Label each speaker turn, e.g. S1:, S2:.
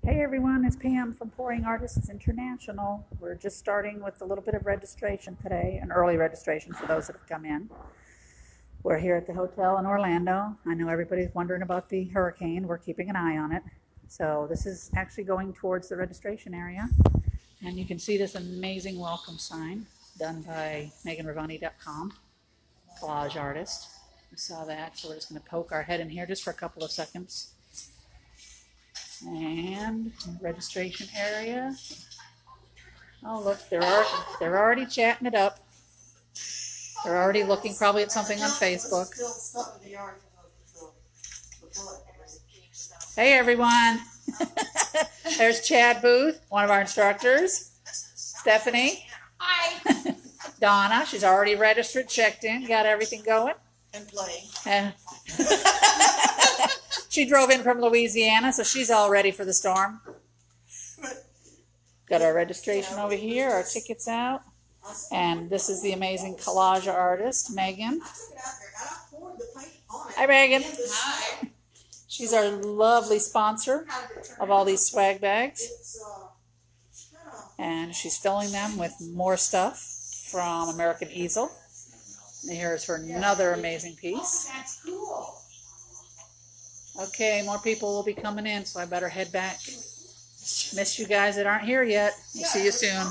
S1: Hey everyone, it's Pam from Pouring Artists International. We're just starting with a little bit of registration today, an early registration for those that have come in. We're here at the hotel in Orlando. I know everybody's wondering about the hurricane. We're keeping an eye on it. So this is actually going towards the registration area. And you can see this amazing welcome sign done by meganravani.com, collage artist. We saw that, so we're just going to poke our head in here just for a couple of seconds. And registration area. Oh look, they're already chatting it up. They're already looking probably at something on Facebook. Hey everyone. There's Chad Booth, one of our instructors. Stephanie.
S2: Hi.
S1: Donna, she's already registered, checked in, got everything going.
S2: And playing.
S1: She drove in from Louisiana, so she's all ready for the storm. Got our registration over here, our tickets out. And this is the amazing collage artist, Megan. Hi, Megan.
S2: Hi.
S1: She's our lovely sponsor of all these swag bags. And she's filling them with more stuff from American Easel. And here's her another amazing piece.
S2: That's cool.
S1: Okay, more people will be coming in, so I better head back. Miss you guys that aren't here yet. We'll see you soon.